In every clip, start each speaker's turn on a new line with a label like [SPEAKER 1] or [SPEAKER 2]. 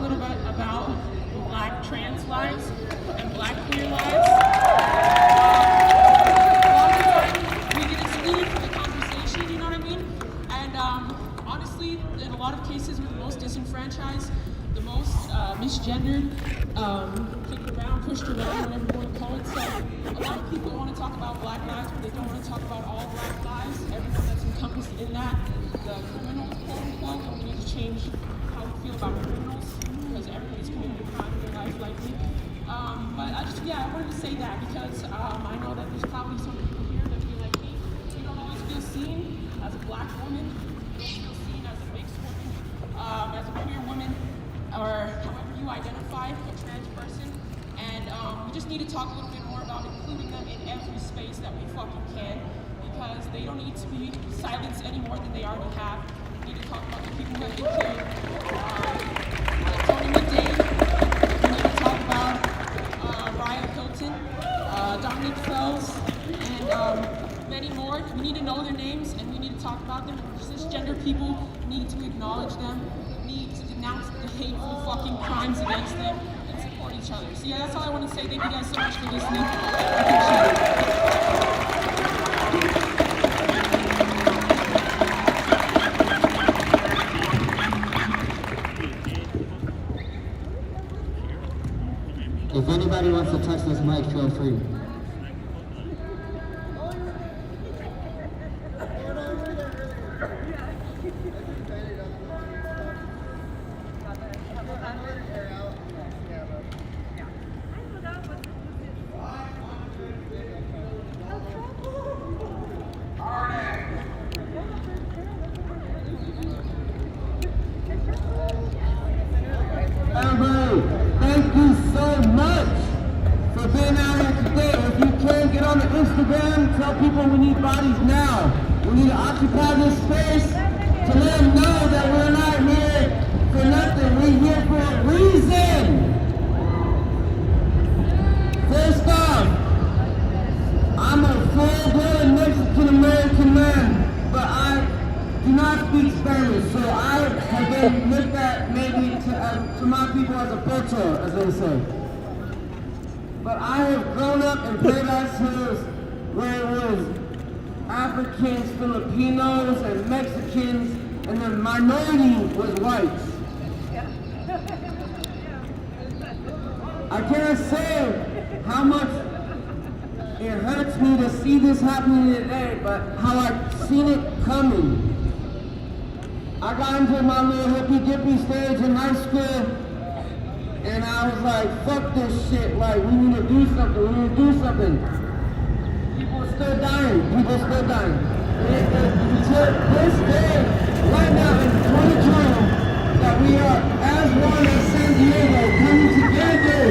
[SPEAKER 1] little bit about Black trans lives and Black queer lives. A lot of the time we get excluded from the conversation, you know what I mean? And honestly, in a lot of cases, we're the most disenfranchised, the most misgendered, kicked around, pushed around, whatever you want to call it. So a lot of people want to talk about Black lives, but they don't want to talk about all Black lives, everyone that's encompassed in that. The criminals, quote unquote, and we need to change how we feel about criminals, because everybody's committing a crime in their life likely. But I wanted to say that because I know that there's probably some people here that feel like me. You don't always feel seen as a Black woman, you don't feel seen as a mixed woman, as a queer woman, or however you identify, a trans person. And we just need to talk a little bit more about including them in every space that we fucking can, because they don't need to be silenced any more than they already have. We need to talk about the people who have been killed. Tony McDade. We need to talk about Raya Hilton, Dominique Fells, and many more. We need to know their names and we need to talk about them. And cisgender people need to acknowledge them, need to denounce the hateful fucking crimes against them, and support each other. So yeah, that's all I want to say. Thank you guys so much for listening. I appreciate it.
[SPEAKER 2] If anybody wants to touch this mic, feel free. Thank you so much for being out here today. If you can, get on the Instagram, tell people we need bodies now. We need to occupy this space to let them know that we're not here for nothing. We're here for a reason. First off, I'm a full-blood Mexican-American man, but I do not speak Spanish, so I have been looked at maybe to my people as a pocho, as they say. But I have grown up in Paradise Hills where it was Africans, Filipinos, and Mexicans, and the minority was whites. I can't say how much it hurts me to see this happening today, but how I've seen it coming. I got into my little hippy-dippy stage in high school, and I was like, fuck this shit, like, we need to do something, People are still dying, Until this day, right now in 2020, that we are as one as San Diego, coming together.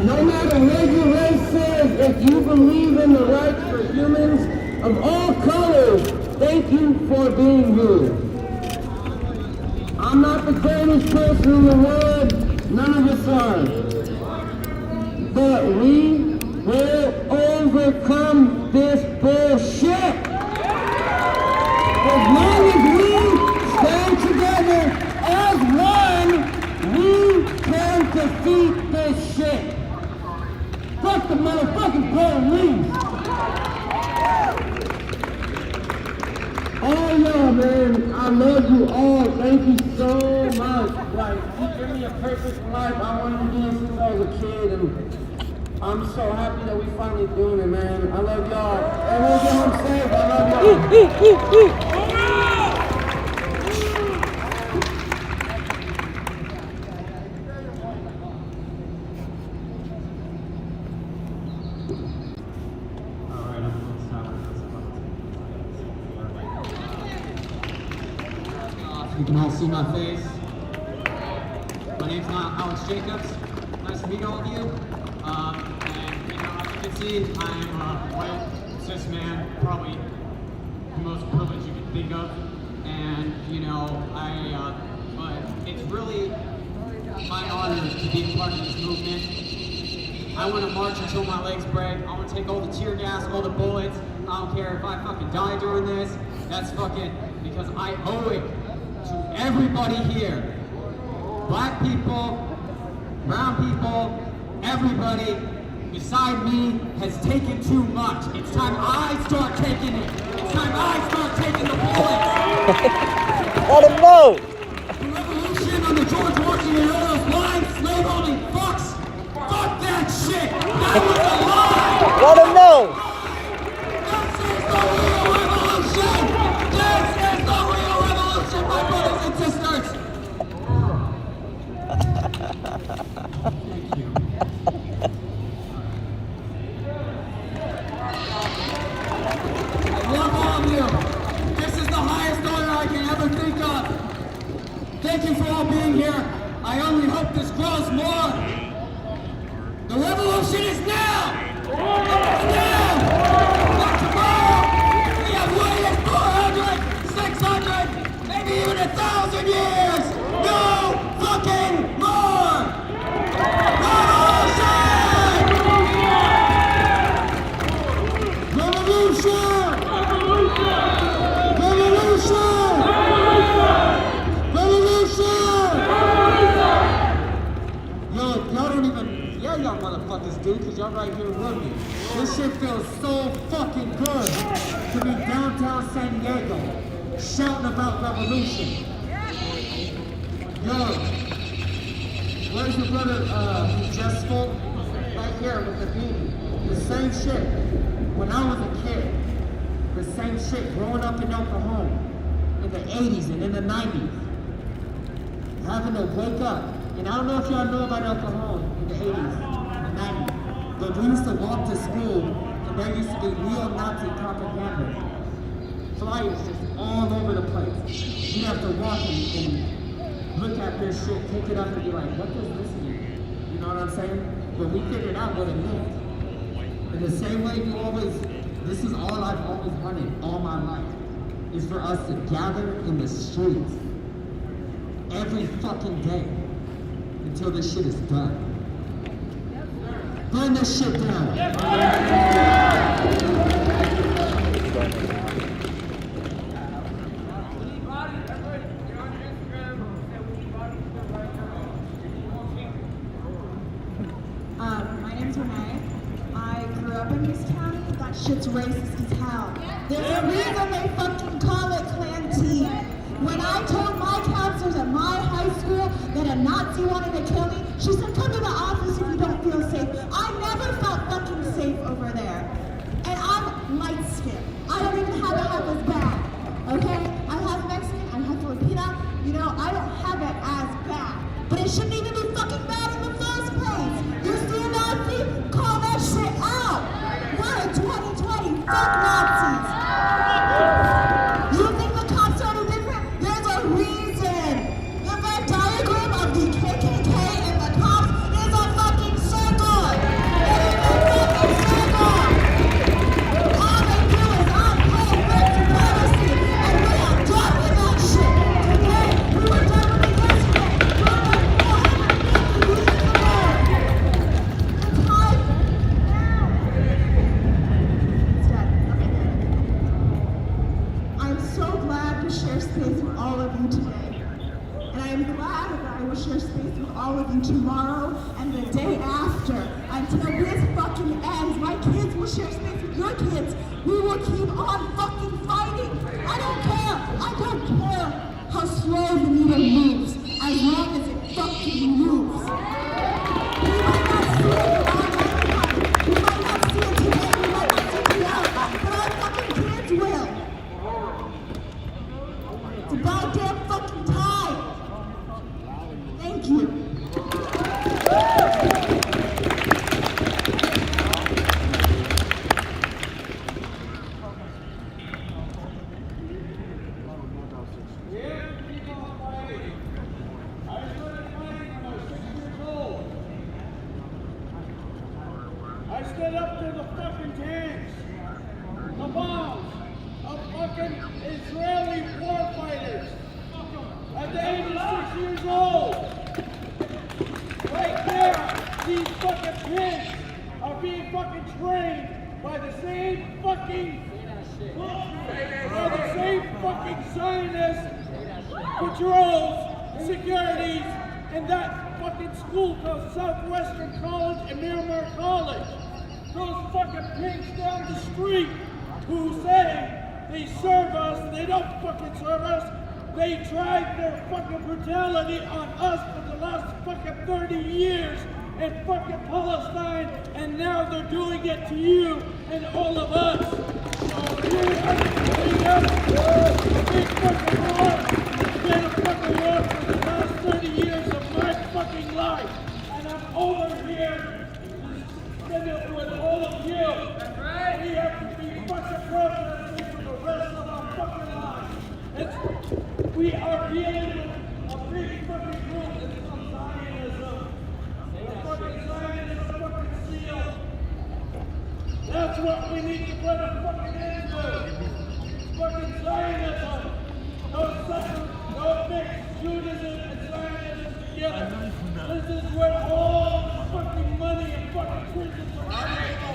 [SPEAKER 2] No matter what your race is, if you believe in the rights for humans of all colors, thank you for being here. I'm not the greatest person in the world, none of us are. But we will overcome this bullshit. As long as we stand together as one, we can defeat this shit. Fuck the motherfucking police. Oh yeah, man, I love you all. Thank you so much. Like, you give me a purpose in life. I wanted to do this since I was a kid, and I'm so happy that we finally doing it, man. I love y'all. Everyone get home safe. I love y'all.
[SPEAKER 3] You can all see my face. My name's Alex Jacobs. Nice to meet all of you. And as you can see, I'm a white, cis man, probably the most privileged you can think of. And but it's really my honor to be part of this movement. I want to march until my legs break. I want to take all the tear gas, all the bullets. I don't care if I fucking die during this. That's fucking because I owe it to everybody here. black people, brown people, everybody beside me has taken too much. It's time I start taking it. It's time I start taking the bullets.
[SPEAKER 4] Let him know.
[SPEAKER 3] The revolution on the George Washington and all those lying slave-holding fucks. Fuck that shit. That was a lie.
[SPEAKER 4] Let him know.
[SPEAKER 3] This is the real revolution. This is the real revolution, my brothers and sisters. Thank you. I love all of you. This is the highest honor I can ever think of. Thank you for all being here. I only hope this grows more. The revolution is now. It's now. Not tomorrow. We have waited 400, 600, maybe even 1,000 years. No fucking more. Revolution! Revolution! Revolution! Yo, y'all don't even, yeah, y'all motherfuckers do, because y'all right here with me. This shit feels so fucking good to be downtown San Diego, shouting about revolution. Yo, where's your brother, Jestful? Right here with the beanie. The same shit. When I was a kid, the same shit growing up in El Cajon in the 80s and in the 90s. Having to wake up. And I don't know if y'all know about El Cajon in the 80s and the 90s, but we used to walk to school and there used to be neo-Nazi propaganda. Flyers just all over the place. You'd have to walk and look at this shit, take it up and be like, what does this mean? You know what I'm saying? But we figured out what it meant. In the same way you always, this is all I've always wanted all my life, is for us to gather in the streets every fucking day until this shit is done. Burn this shit down.
[SPEAKER 5] My name's Renee. I grew up in this county. That shit's racist as hell. There's a reason they fucking call it Clan T. When I told my counselors at my high school that a Nazi wanted to kill me, she said, come to the office if you don't feel safe. I never felt fucking safe over there. And I'm light-skinned. I don't even have it half as bad. Okay? I'm half Mexican, I'm half Filipina. You know, I don't have it as bad. But it shouldn't even be fucking bad in the first place. You see a Nazi? Call that shit out. We're in 2020. Fuck Nazis. You think the cops are any different? There's a reason. The Venn diagram of the KKK and the cops is a fucking circle. It is a fucking circle. All they do is unpaid white supremacy, and we are done with that shit. Today, we were done with it yesterday. We're like 450 years ago. The time now. It's dead. Okay, good. I'm so glad to share space with all of you today. And I am glad that I will share space with all of you tomorrow and the day after. Until this fucking ends. My kids will share space with your kids. We will keep on fucking fighting. I don't care. I don't care how slow the needle moves. As long as it fucking moves. We might not see it on everybody. We might not see it today. We might not see it tomorrow. But our fucking kids will. It's about damn fucking time. Thank you.
[SPEAKER 6] I stood up to the fucking tanks, the bombs of fucking Israeli warfighters at the age of 6 years old. Right there, these fucking kids are being fucking trained by the same fucking Zionist patrols, securities, in that fucking school called Southwestern College and Miramar College. Those fucking pigs down the street who say they serve us, they don't fucking serve us. They tried their fucking brutality on us for the last fucking 30 years in fucking Palestine, and now they're doing it to you and all of us. So you have to bring up a big fucking war. It's been a fucking war for the last 30 years of my fucking life. And I'm over here to spend it with all of you. That's right. We have to be fucking protesting for the rest of our fucking lives. We are dealing with a big fucking group. It's called Zionism. The fucking Zionist fucking seal. That's what we need to put a fucking end to. Fucking Zionism. No mix Judaism and Zionism together. This is where all the fucking money and fucking prisons are coming from.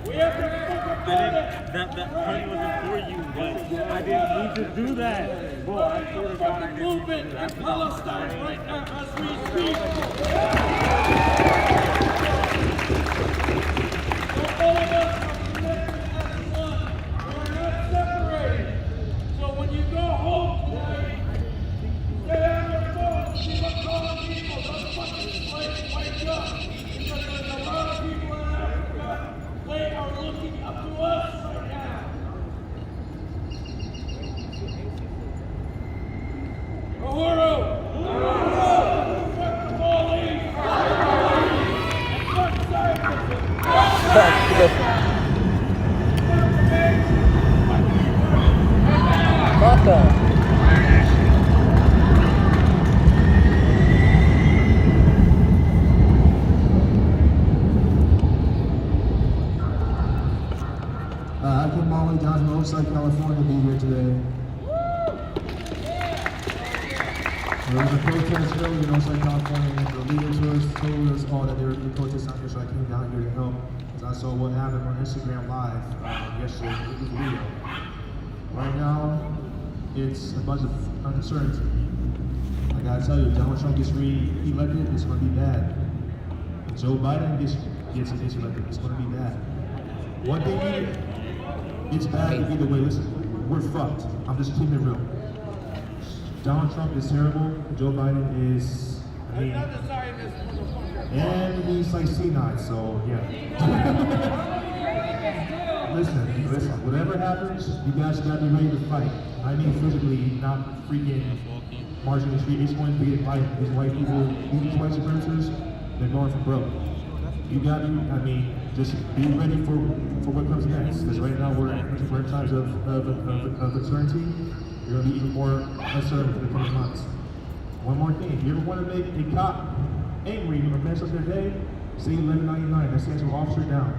[SPEAKER 6] We have to fucking put it.
[SPEAKER 7] That money wasn't for you, but I didn't need to do that. Bro, I swear to God, I didn't
[SPEAKER 6] movement in Palestine right now as we speak. So all of us are connected as one. We're not separated. So when you go home tonight, stay on your phone, see what calling people. Don't fucking wake up. Because there's a lot of people in Africa, they are looking up to us right now. Uhuru! Fuck the police! Fuck Zionism! Fuck the pigs!
[SPEAKER 4] Fuck them.
[SPEAKER 8] I came all the way down from Oceanside, California to be here today. There was a protest earlier in Oceanside, California, and the leaders told us all that there would be protests out here, so I came down here to help. Because I saw what happened on Instagram Live yesterday. It was real. Right now, it's a bunch of uncertainty. I gotta tell you, Donald Trump gets re-elected, it's gonna be bad. If Joe Biden gets elected, it's gonna be bad. One thing it's bad either way. Listen, we're fucked. I'm just keeping it real. Donald Trump is terrible. Joe Biden is,
[SPEAKER 6] Another Zionist motherfucker.
[SPEAKER 8] and he's like senile, so yeah. listen, whatever happens, you guys gotta be ready to fight. I mean physically, not freaking marching the street. It's going to be a fight. These white people, these white supremacists, they're going for broke. You gotta, just be ready for what comes next. Because right now we're in times of uncertainty. You're gonna be even more uncertain in the coming months. One more thing, if you ever want to make a cop angry or mess up their day, say 1199. That stands for officer down.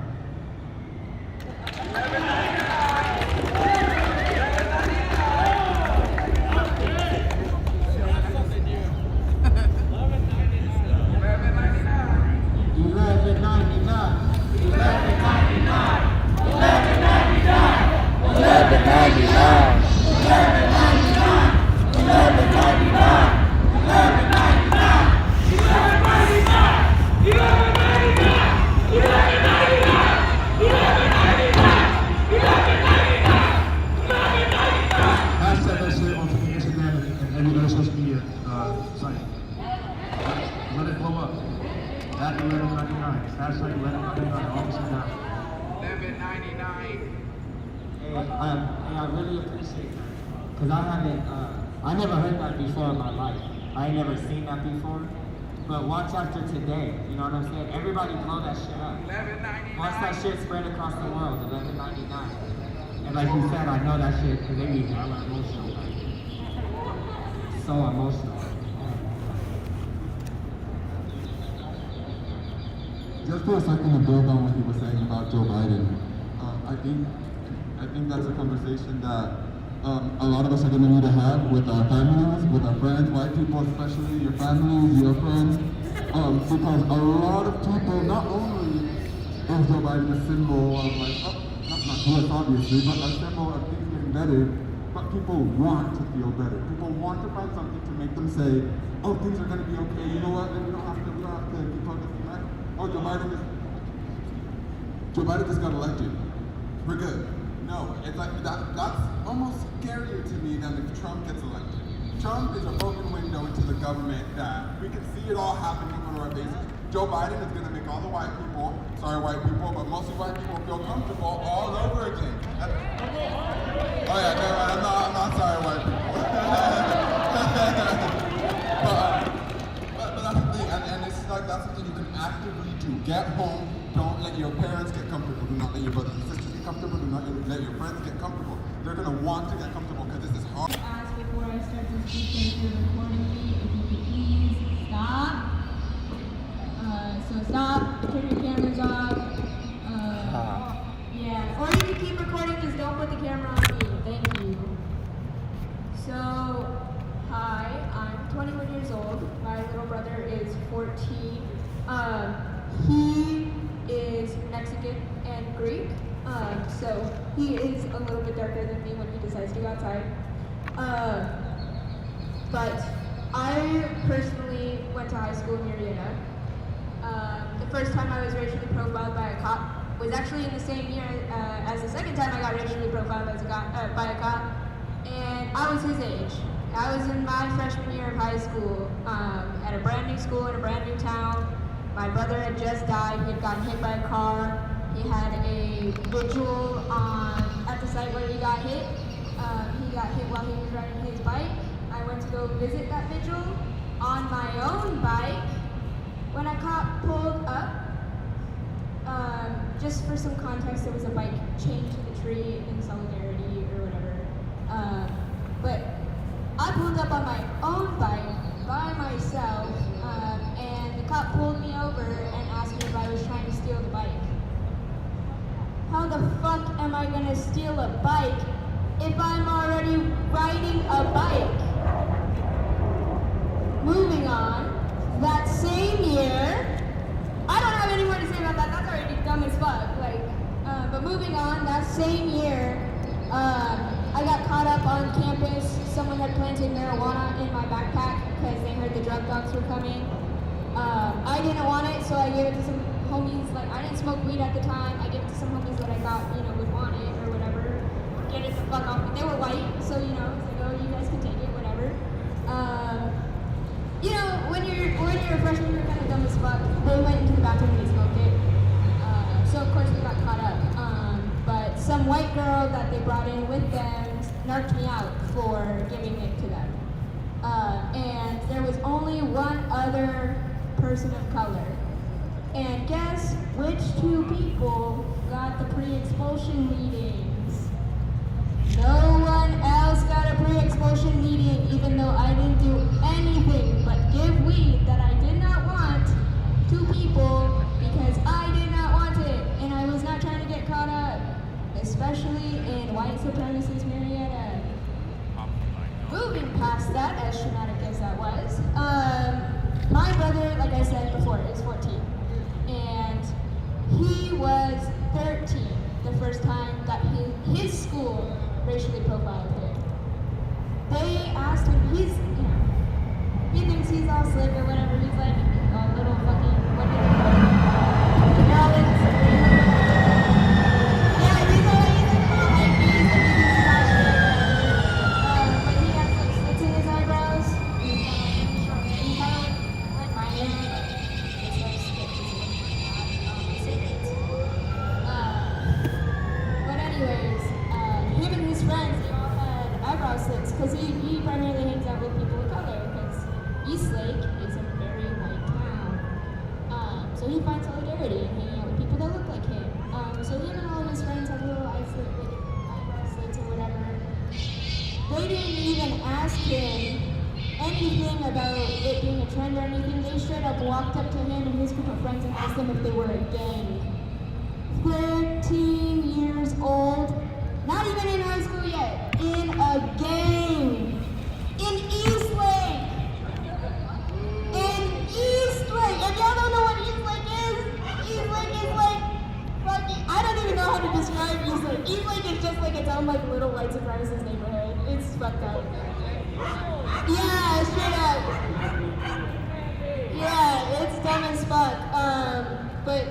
[SPEAKER 3] I really appreciate that. Because I never heard that before in my life. I ain't never seen that before. But watch after today, you know what I'm saying? Everybody blow that shit up. Watch that shit spread across the world, 1199. And like you said, I know that shit, because they be hella emotional. Like, so emotional.
[SPEAKER 9] Just for a second to build on what he was saying about Joe Biden, I think that's a conversation that a lot of us are going to need to have with our families, with our friends, white people especially, your families, your friends, because a lot of people, not only is Joe Biden a symbol of like, not us obviously, but a symbol of things getting better, but people want to feel better. People want to find something to make them say, oh, things are going to be okay. You know what? We don't have to keep on this thing, right? Oh, Joe Biden just got elected. We're good. No, it's like that's almost scarier to me than if Trump gets elected. Trump is a broken window into the government that we can see it all happening on our faces. Joe Biden is going to make all the white people, sorry white people, but mostly white people feel comfortable all over again. Oh yeah, never mind. I'm not sorry white people. but that's the thing, and it's like that's something you can actively do. Get home, don't let your parents get comfortable, do not let your brothers and sisters get comfortable, do not let your friends get comfortable. They're going to want to get comfortable because this is hard.
[SPEAKER 10] Ask before I start to speak if you're recording me, if you could please stop. So stop, turn your cameras off. Yeah, or you can keep recording, just don't put the camera on me. Thank you. So, hi, I'm 21 years old. My little brother is 14. He is Mexican and Greek. So he is a little bit darker than me when he decides to go outside. But I personally went to high school in Marietta. The first time I was racially profiled by a cop was actually in the same year as the second time I got racially profiled as by a cop, and I was his age. I was in my freshman year of high school at a brand new school in a brand new town. My brother had just died. He had gotten hit by a car. He had a vigil at the site where he got hit. He got hit while he was riding his bike. I went to go visit that vigil on my own bike when a cop pulled up. Just for some context, there was a bike chained to the tree in solidarity or whatever. But I pulled up on my own bike by myself, and the cop pulled me over and asked me if I was trying to steal the bike. How the fuck am I gonna steal a bike if I'm already riding a bike? Moving on, that same year, I don't have any more to say about that, that's already dumb as fuck, but moving on, that same year, I got caught up on campus. Someone had planted marijuana in my backpack because they heard the drug dogs were coming. I didn't want it, so I gave it to some homies. I didn't smoke weed at the time. I gave it to some homies that I thought, would want it or whatever. Get it the fuck off. They were white, so, it's like, oh, you guys can take it, whatever. When you're a freshman, you're kind of dumb as fuck. They went into the bathroom and they smoked it. So, of course, we got caught up. But some white girl that they brought in with them narked me out for giving it to them. And there was only one other person of color. And guess which two people got the pre-expulsion meetings? No one else got a pre-expulsion meeting, even though I didn't do anything but give weed that I did not want to people because I did not want it, and I was not trying to get caught up, especially in white supremacist Marietta. Moving past that, as traumatic as that was, my brother, like I said before, is 14, and he was 13 the first time that his school racially profiled him. They asked him, he thinks he's all slick or whatever, he's like a little fucking, what did he call it? Yeah, he's a little hypebeast and he's but he has slits in his eyebrows, he's kind of like my hair, it's like cigarettes. But anyways, him and his friends, they all had eyebrow slits because he primarily hangs out with people of color because Eastlake is a very white town. So he finds solidarity in hanging out with people that look like him. So him and all of his friends have little eyebrow slits or whatever. They didn't even ask him anything about it being a trend or anything. They straight up walked up to him and his group of friends and asked them if they were a gang. 13 years old, not even in high school yet, in a gang. In Eastlake! In Eastlake! If y'all don't know what Eastlake is like fucking, I don't even know how to describe Eastlake. Eastlake is just like its own little white supremacist neighborhood. fuck. But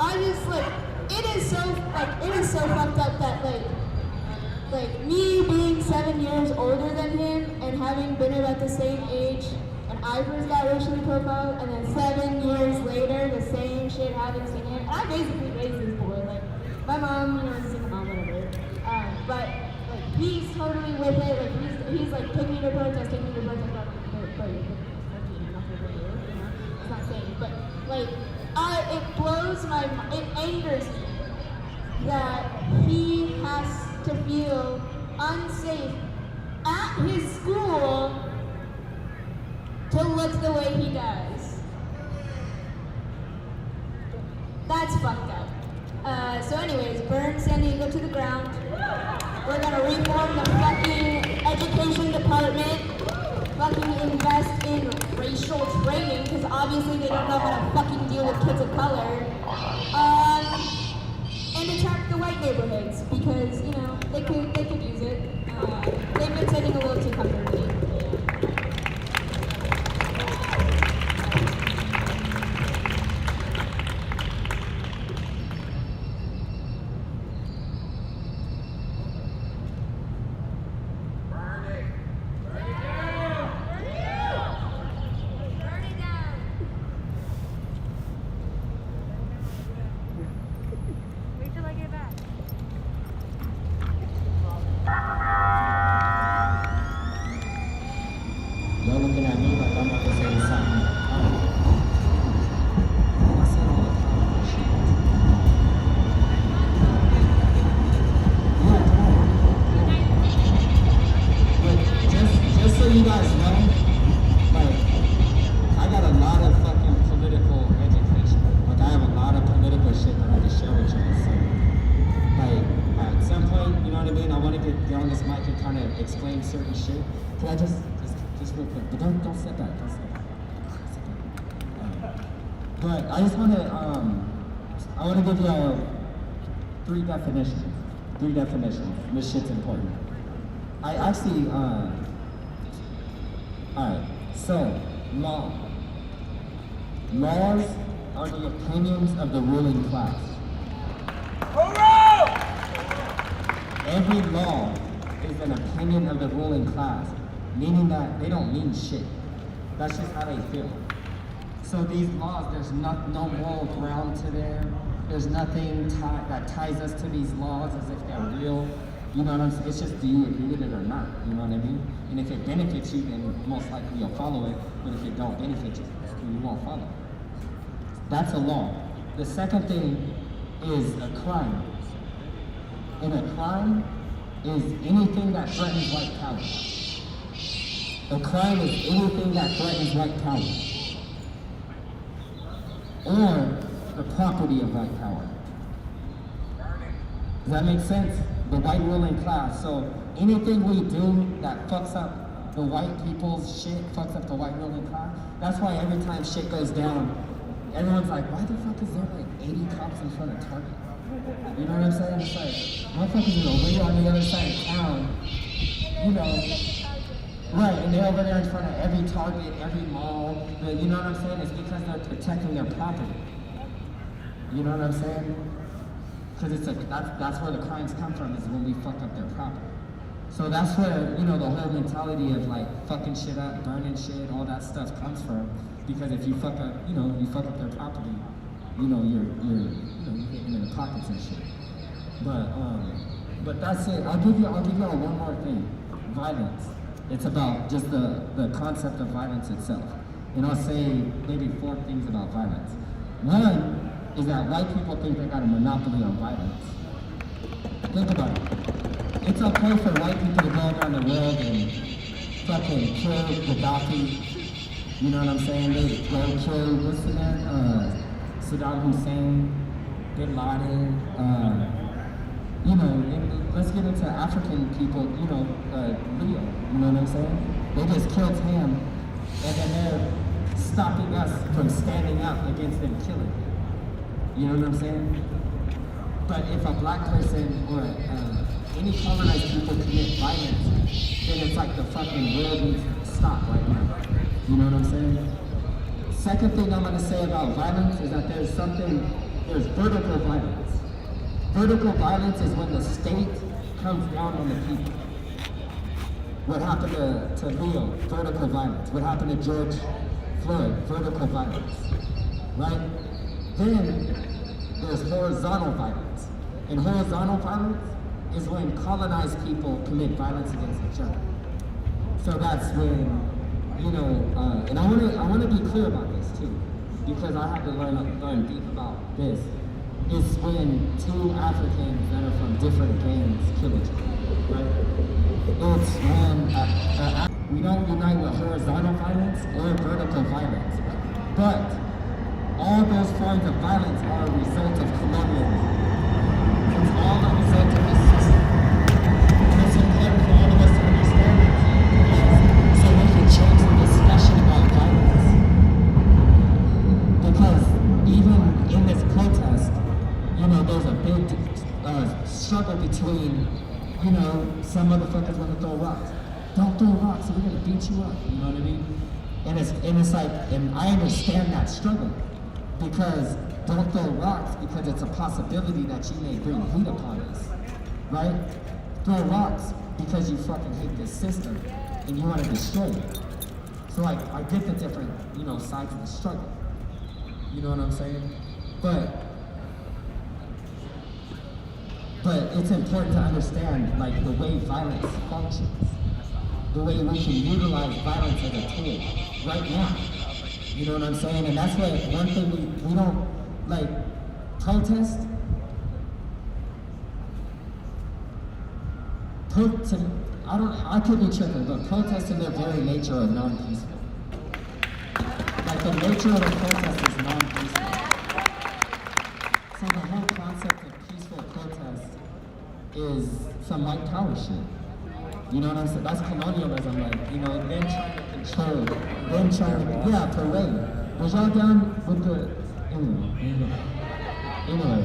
[SPEAKER 10] I just like it is so fucked up that like me being 7 years older than him and having been about the same age when I first got racially profiled, and then 7 years later the same shit happens to him. And I basically raised this boy. Like my mom, you know, is a single mom, whatever. But like he's totally with it. Like he's like taking me to protest, but it's not saying. But like it blows my mind. It angers me that he has to feel unsafe at his school to look the way he does. That's fucked up. So anyways, burn San Diego to the ground. We're gonna reform the fucking education department. Fucking invest in racial training, because obviously they don't know how to fucking deal with kids of color. And attack the white neighborhoods, because, you know, they could use it. They've been sitting a little too comfortably.
[SPEAKER 3] Y'all looking at me like I'm about to say something. Just so you guys know, like, I got a lot of fucking political education. Like, I have a lot of political shit that I can share with you. So, like, at some point, you know what I mean? I want to get on this mic and kind of explain certain shit. Can I just real quick, but don't step back, don't step back. But I just want to, I want to give y'all three definitions. This shit's important. I actually, alright, so, law. Laws are the opinions of the ruling class. Every law is an opinion of the ruling class, meaning that they don't mean shit. That's just how they feel. So these laws, there's no moral ground to them. There's nothing that ties us to these laws as if they're real. You know what I'm saying? It's just, do you agree with it or not? You know what I mean? And if it benefits you, then most likely you'll follow it. But if it don't benefit you, you won't follow it. That's a law. The second thing is a crime. And a crime is anything that threatens white power. A crime is anything that threatens white power, or the property of white power. Does that make sense? The white ruling class. So anything we do that fucks up the white people's shit, fucks up the white ruling class. That's why every time shit goes down, everyone's like, why the fuck is there like 80 cops in front of Target? You know what I'm saying? It's like, motherfuckers are way on the other side of town, you know. Right, and they're over there in front of every Target, every mall. You know what I'm saying? It's because they're protecting their property. You know what I'm saying? Because that's where the crimes come from, is when we fuck up their property. So that's where, you know, the whole mentality of like fucking shit up, burning shit, all that stuff comes from. Because if you fuck up, you know, you fuck up their property, you know, you're hitting in the pockets and shit. But that's it. I'll give y'all one more thing. Violence. It's about just the concept of violence itself. And I'll say maybe 4 things about violence. One is that white people think they got a monopoly on violence. Think about it. It's okay for white people to go around the world and fucking kill Gaddafi. You know what I'm saying? They go kill, what's the name? Saddam Hussein, Bin Laden, you know, and let's get into African people, you know, Leo, you know what I'm saying? They just killed him, and then they're stopping us from standing up against them killing him. You know what I'm saying? But if a black person or any colonized people commit violence, then it's like the fucking world needs to stop right now. You know what I'm saying?
[SPEAKER 2] Second thing I'm going to say about violence is that there's vertical violence. Vertical violence is when the state comes down on the people. What happened to Leo? Vertical violence. What happened to George Floyd? Vertical violence. Right? Then there's horizontal violence. And horizontal violence is when colonized people commit violence against each other. So that's when, and I want to be clear about this too, because I had to learn deep about this. It's when two Africans that are from different gangs kill each other, right? It's when we don't unite with horizontal violence or vertical violence, but all those forms of violence are a result of colonialism. It's all a result of this system. And it's important for all of us to understand it, so we can change the discussion about violence. Because even in this protest, there's a big struggle between, some motherfuckers want to throw rocks. Don't throw rocks, we're gonna beat you up. You know what I mean? And it's like, and I understand that struggle, because don't throw rocks because it's a possibility that you may bring heat upon us, right? Throw rocks because you fucking hate this system and you want to destroy it. So like, I get the different, sides of the struggle. You know what I'm saying? But it's important to understand, like, the way violence functions, the way we can utilize violence as a tool right now. You know what I'm saying? And that's why one thing we don't, like, protest. I could be tripping, but protests in their very nature are non-peaceful. Like, the nature of the protest is non-peaceful. So the whole concept of peaceful protest is some white power shit. You know what I'm saying? That's colonialism, like, them trying to control, them trying to, parade. Was y'all down with the, anyway.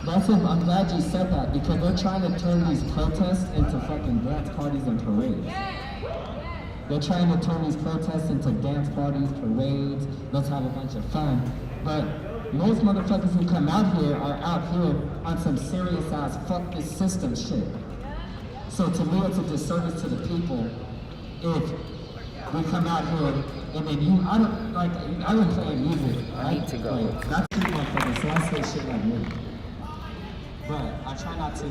[SPEAKER 2] That's what, I'm glad you said that, because they're trying to turn these protests into fucking dance parties and parades. They're trying to turn these protests into dance parties, parades, let's have a bunch of fun. But most motherfuckers who come out here are out here on some serious ass fuck this system shit. So to me, it's a disservice to the people if we come out here and then I don't play music, right? I need to go. Like, that's too motherfuckers, so I say shit like me. But I try not to,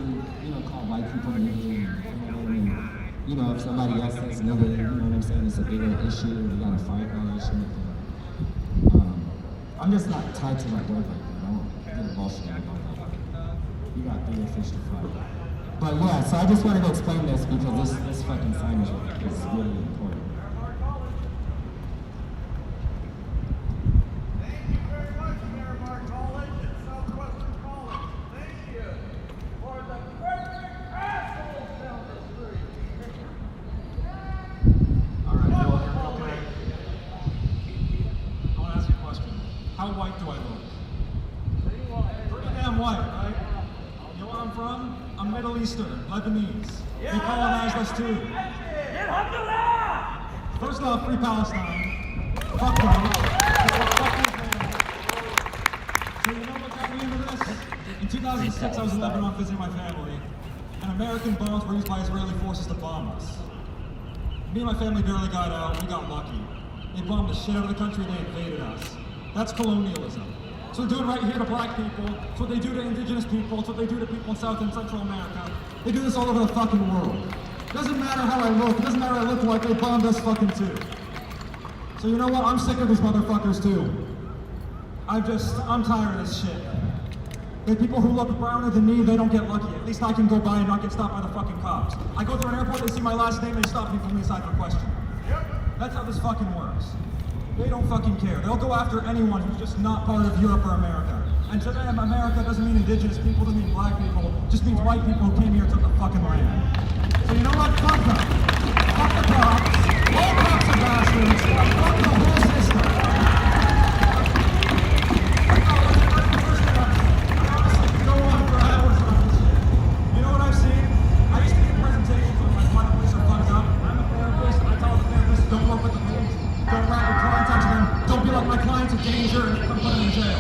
[SPEAKER 2] call white people nigga, and if somebody else says nigga, you know what I'm saying, it's a bigger issue, we gotta fight all that shit. I'm just not tied to my word like that. I don't get emotional about that. You got bigger fish to fry. But yeah, so I just wanted to explain this because this fucking sign is really important.
[SPEAKER 11] How white do I look? Pretty damn white, right? You know where I'm from? I'm Middle Eastern, Lebanese. They colonized us too. First off, free Palestine. Fuck them. So you know what got me into this? In 2006, I was in Lebanon visiting my family, and American bombs were used by Israeli forces to bomb us. Me and my family barely got out, we got lucky. They bombed the shit out of the country, they invaded us. That's colonialism. So they're doing right here to black people. It's what they do to indigenous people. It's what they do to people in South and Central America. They do this all over the fucking world. It doesn't matter how I look. It doesn't matter what I look like. They bombed us fucking too. So you know what? I'm sick of these motherfuckers too. I'm tired of this shit. The people who look browner than me, they don't get lucky. At least I can go by and not get stopped by the fucking cops. I go through an airport, they see my last name, they stop me from inside for a question. That's how this fucking works. They don't fucking care. They'll go after anyone who's just not part of Europe or America. And to them, America doesn't mean indigenous people, doesn't mean black people, it just means white people who came here to the fucking land. So you know what? Fuck them. Fuck the cops. All cops are bastards. Fuck the whole system. Honestly, we go on for hours on this shit. You know what I've seen? I used to give presentations on why the police are fucked up. I'm a therapist, and I tell the therapists, don't work with the police. Don't write your contacts them. Don't be like my client. danger and come put them in jail.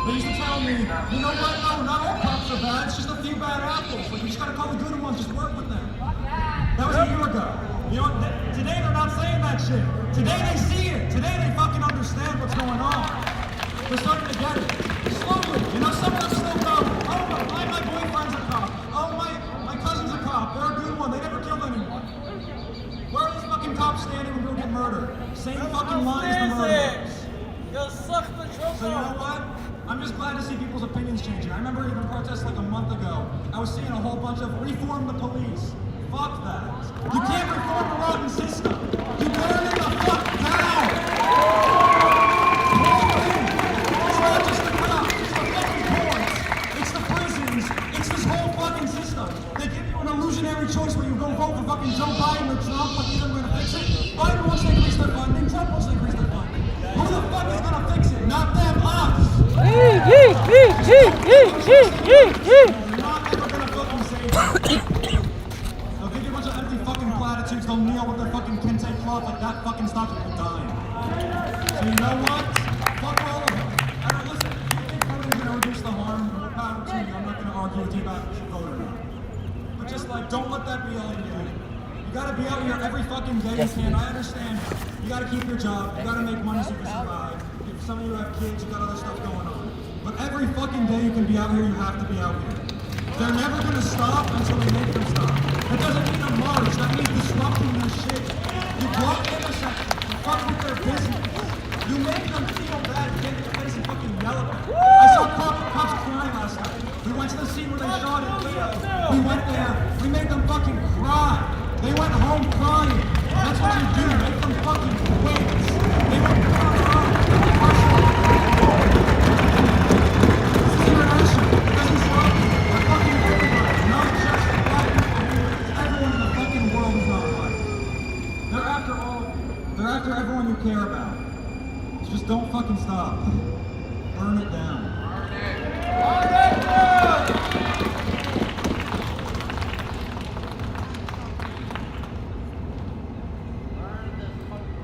[SPEAKER 11] They used to tell me, you know what, no, not all cops are bad, it's just a few bad apples. Like, you just gotta call the good ones, just work with them. That was a year ago. You know, today they're not saying that shit. Today they see it. Today they fucking understand what's going on. They're starting to get it. Slowly. You know, some of them still go, oh, my boyfriend's a cop. Oh, my cousin's a cop. They're a good one. They never killed anyone. Where are these fucking cops standing when people get murdered? Same fucking line as the murderers. So you know what? I'm just glad to see people's opinions changing. I remember even protests like a month ago. I was seeing a whole bunch of reform the police. Fuck that. You can't reform the rotten system. You burn it the fuck down. It's not just the cops, it's the fucking courts, it's the prisons, it's this whole fucking system. They give you an illusionary choice where you go vote for fucking Joe Biden or Trump, like either we're gonna fix it. Biden wants to increase their funding, Trump wants to increase their funding. Who the fuck is gonna fix it? Not them, us. You're not ever gonna fucking save it. They'll give you a bunch of empty fucking platitudes, they'll kneel with their fucking kente cloth like that fucking stops people dying. So you know what? Fuck all of them. I don't listen, if you think voting is gonna reduce the harm, more power to you. I'm not gonna argue with you about if you should vote or not. But just like, don't let that be all you do. You gotta be out here every fucking day you can. I understand. You gotta keep your job, you gotta make money so you can survive. If some of you have kids, you got other stuff going on. But every fucking day you can be out here, you have to be out here. They're never gonna stop until they make them stop. That doesn't mean a march, that means disrupting their shit. You block intersections, you fuck with their business. You make them feel bad, you get in their face and fucking yell at them. I saw cops crying last night. We went to the scene where they shot at Leo. We went there, we made them fucking cry. They went home crying. That's what you do, make them fucking quit. They went crying. This is international. It doesn't stop you. They're fucking everybody, not just black people. Everyone in the fucking world is not white. They're after everyone you care about. So just don't fucking stop. Burn it down. Burn it down!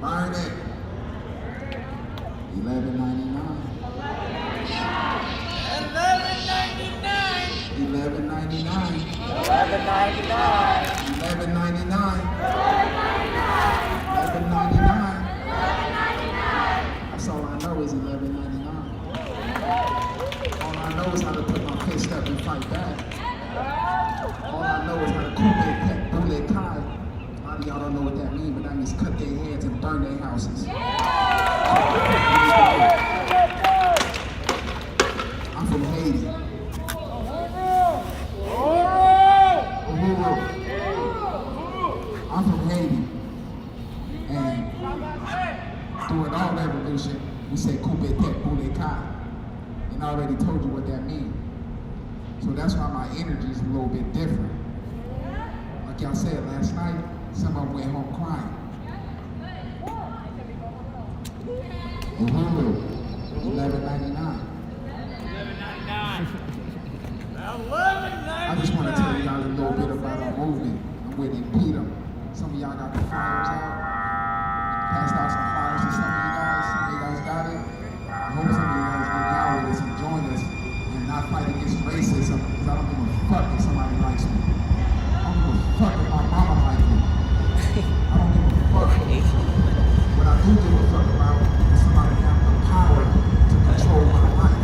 [SPEAKER 2] Burn it. 11.99. 11.99. 11.99. That's all I know is 11.99. All I know is how to put my fist up and fight back. All I know is how to coupe boule kai. A lot of y'all don't know what that means, but that means cut their heads and burn their houses. I'm from Haiti. I'm from Haiti. And during our revolution, we say coupe boule kai. And I already told you what that means. So that's why my energy is a little bit different. Like y'all said last night, some of them went home crying. Uhuru, 11.99. I just want to tell y'all a little bit about our movement and where they beat them. Some of y'all got the flyers out. Passed out some flyers to some of you guys. Some of you guys got it. I hope some of you guys get down with us and join us and not fight against racism, because I don't give a fuck if somebody likes me. I don't give a fuck if my mama likes me. I don't give a fuck. What I do give a fuck about is somebody having the power to control my life.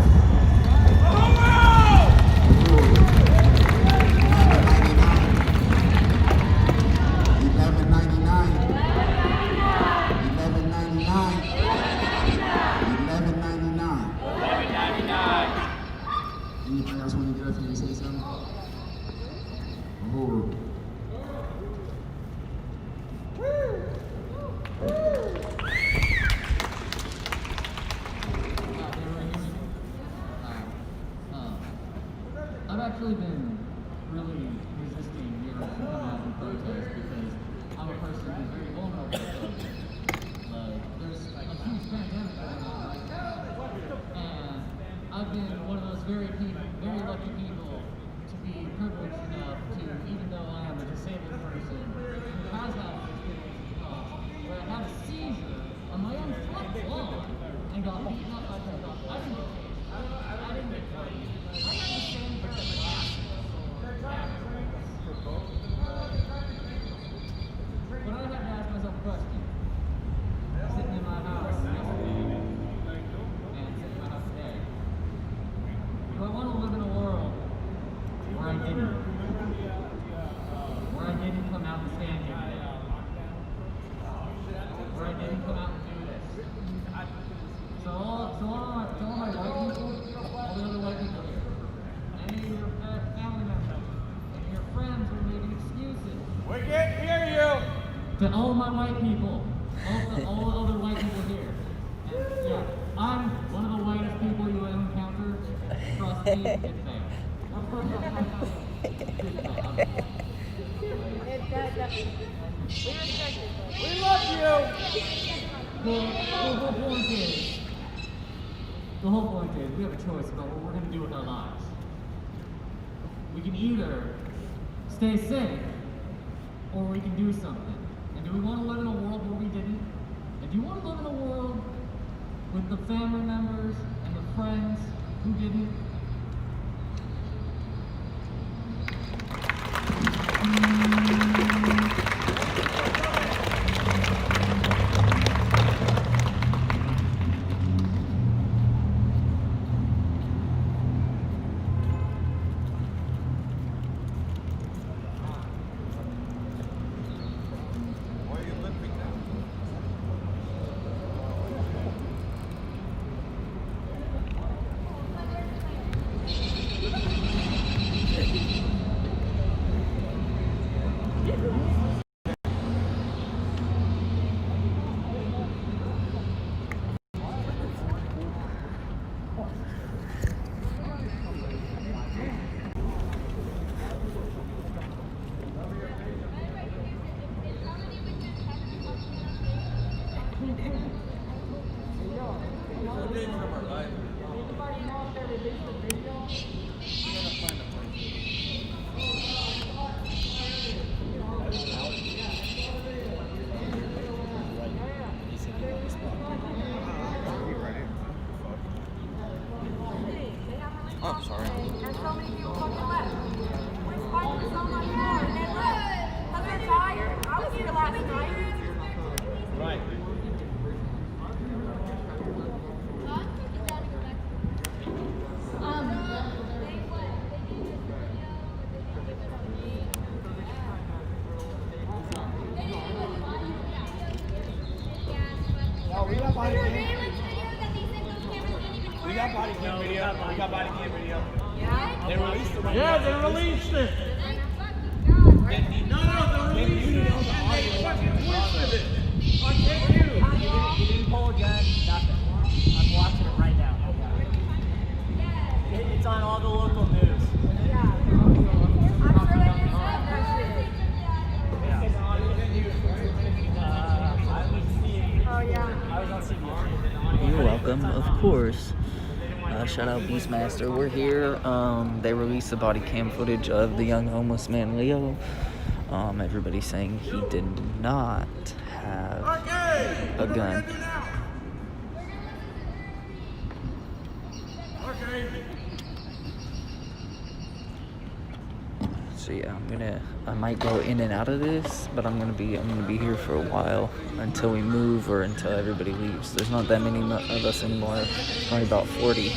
[SPEAKER 2] 11.99. Anybody else want to get up here and say something? Uhuru. Woo!
[SPEAKER 3] to all my white people, all the other white people here. And yeah, I'm one of the whitest people you will encounter. Trust me, it's fake.
[SPEAKER 6] We love you.
[SPEAKER 3] The whole point is we have a choice about what we're going to do with our lives. We can either stay safe or we can do something. And do we want to live in a world where we didn't? And do you want to live in a world with the family members and the friends who didn't?
[SPEAKER 4] Oh, sorry.
[SPEAKER 10] And so many people fucking left. We fight for so much more and they left. Because they're tired. I was here last night.
[SPEAKER 6] Right. No, we got body cam. We got body cam video. We got body cam video.
[SPEAKER 10] Yeah?
[SPEAKER 6] They released it.
[SPEAKER 7] Yeah, they released it.
[SPEAKER 6] No, they released it. And they fucking twisted it. On take two.
[SPEAKER 12] You didn't pull a gun, nothing. I'm watching it right now. It's on all the local news.
[SPEAKER 10] Yeah. I'm sure they didn't have that shit. Oh, yeah.
[SPEAKER 12] I was on CBS.
[SPEAKER 4] You're welcome, of course. Shout out Beastmaster. We're here. They released the body cam footage of the young homeless man Leo. Everybody's saying he did not have a gun. So yeah, I might go in and out of this, but I'm gonna be here for a while until we move or until everybody leaves. There's not that many of us anymore. Only about 40.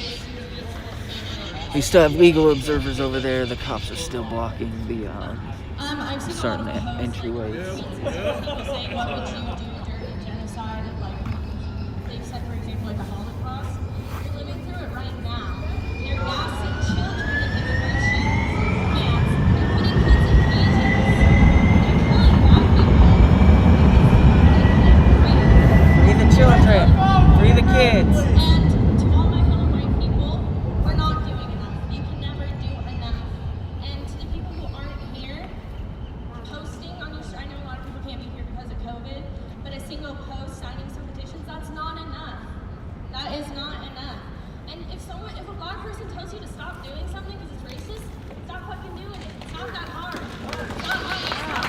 [SPEAKER 4] We still have legal observers over there. The cops are still blocking the certain entryways.
[SPEAKER 1] Saying what would you do during genocide? Like they said, for example, like the Holocaust. You're living through it right now. They're gassing children in immigration camps. They're putting kids in cages. They're killing black people.
[SPEAKER 4] Free the children. Free the kids.
[SPEAKER 1] And to all my fellow white people, we're not doing enough. You can never do enough. And to the people who aren't here, posting on your, I know a lot of people can't be here because of COVID, but a single post signing some petitions, that's not enough. That is not enough. And if a black person tells you to stop doing something because it's racist, stop fucking doing it. It's not that hard. It's not hard to stop.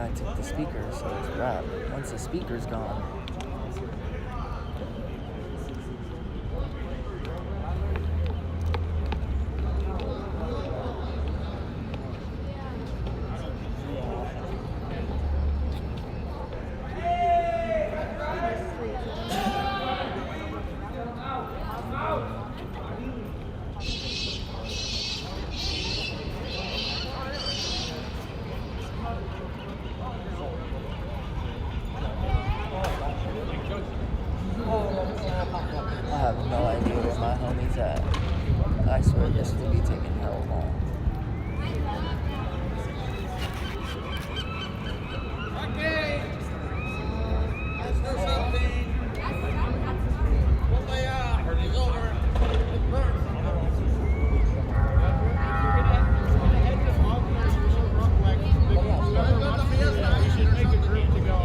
[SPEAKER 4] I took the speaker, so it's a wrap. Once the speaker's gone. I have no idea where my homie's at. I swear this will be taking hell long.
[SPEAKER 6] Okay. Let's do something. Well, it's over. It burns. You should make a group to go.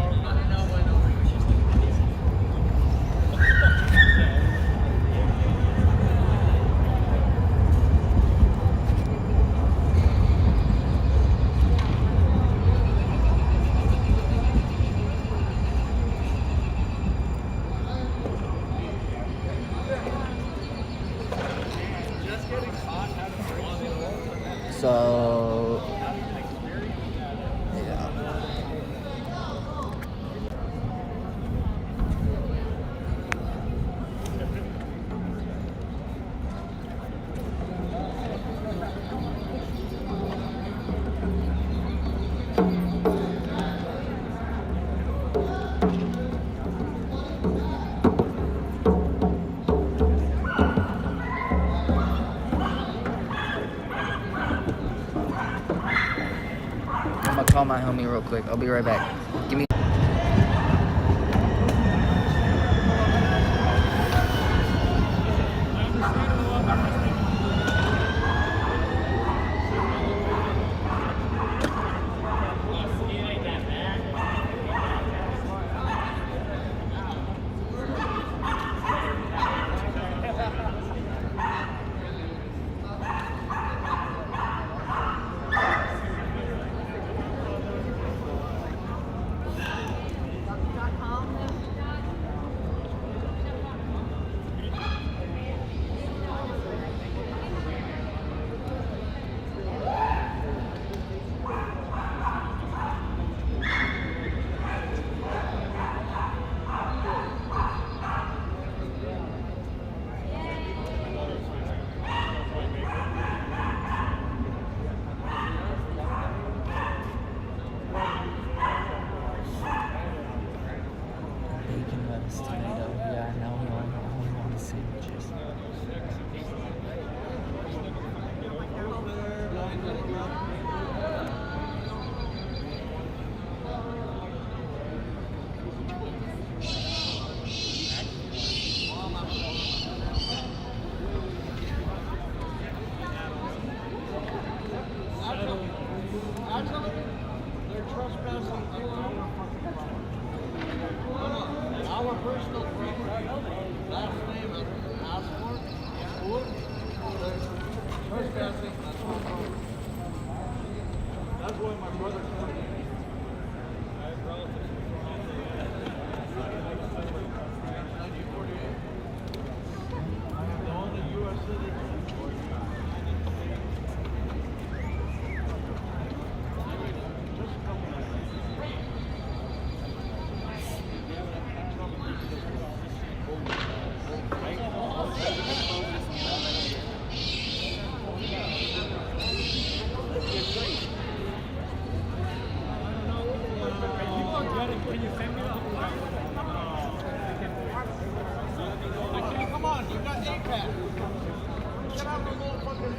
[SPEAKER 4] So, yeah. I'm gonna call my homie real quick. I'll be right back. Give me. Bacon, lettuce, tomato. Yeah, now we want sandwiches.
[SPEAKER 6] Actually, they're trespassing our personal property. Last name is passport. They're trespassing. That's why my brother told me. I have relatives. 1948. I am the only U.S. citizen. Come on, you got APAC. Get out of the little fucking...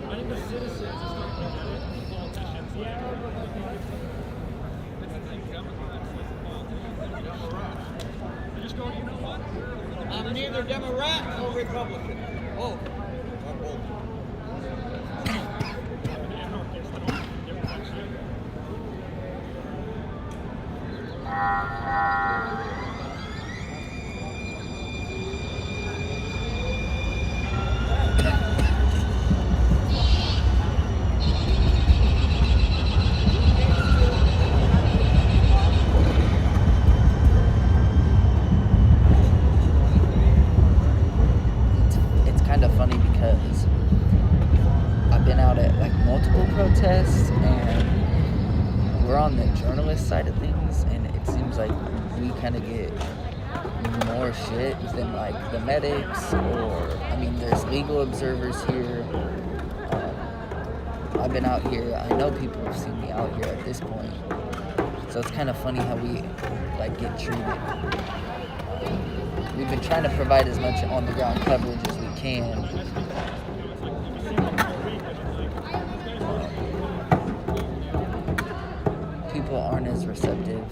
[SPEAKER 11] I think the citizens is not going to get it. The politicians. They just go, you know what?
[SPEAKER 6] I'm neither Democrat nor Republican. Oh, I'm both.
[SPEAKER 4] this, and it seems like we kind of get more shit than like the medics, or I mean, there's legal observers here. I've been out here. I know people have seen me out here at this point, so it's kind of funny how we like get treated. We've been trying to provide as much on the ground coverage as we can. People aren't as receptive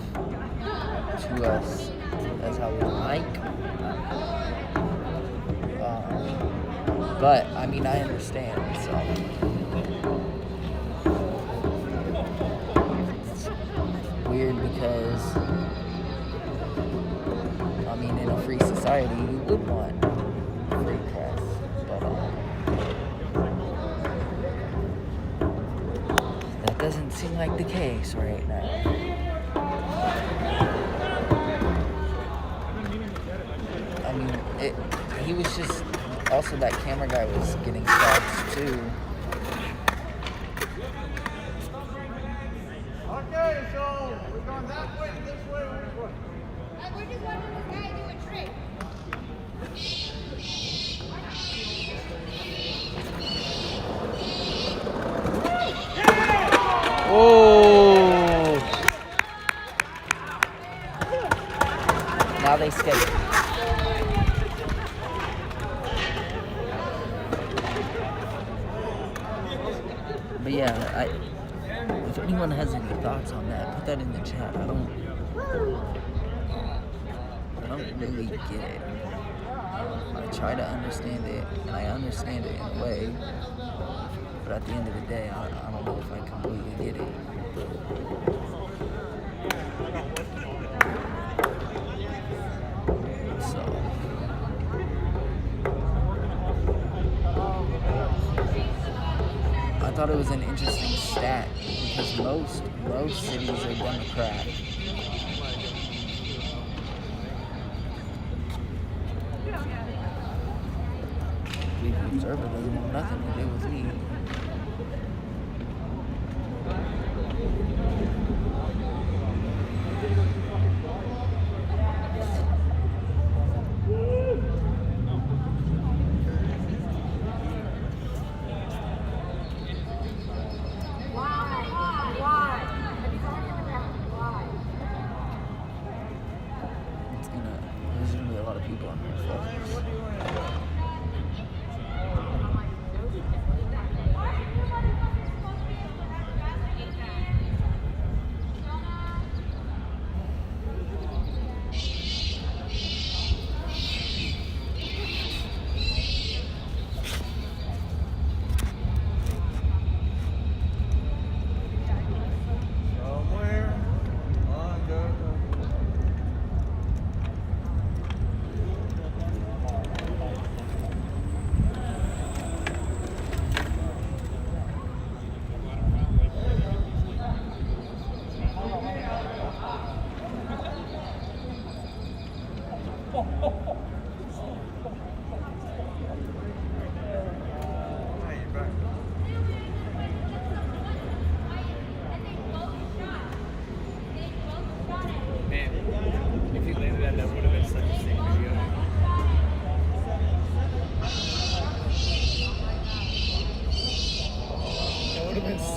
[SPEAKER 4] to us as how we like. But I mean, I understand. So it's weird because I mean, in a free society, you would want free press, but that doesn't seem like the case right now. I mean, he was just, also that camera guy was getting stopped too.
[SPEAKER 6] Okay, so we're going that way, this way, or this way?
[SPEAKER 10] We're just watching this guy do a trick.
[SPEAKER 4] Oh! Now they skate. But yeah, if anyone has any thoughts on that, put that in the chat. I don't really get it. I try to understand it, and I understand it in a way, but at the end of the day, I don't know if I completely get it. So I thought it was an interesting stat because most cities are Democrat. Conservatism has nothing to do with me. There's gonna be a lot of people on here. So.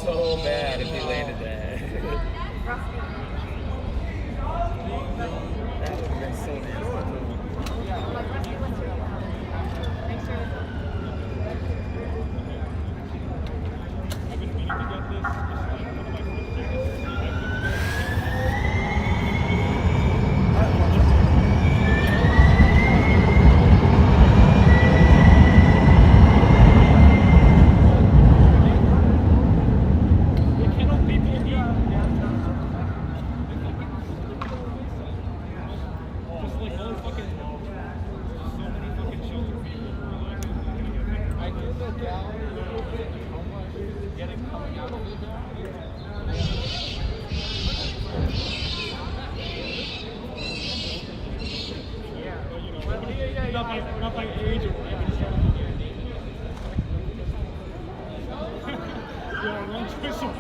[SPEAKER 12] So bad if he landed that. That would have been so nasty.
[SPEAKER 11] I've been meaning to get this. This is one of my favorite not by age or whatever. Yeah, one twist of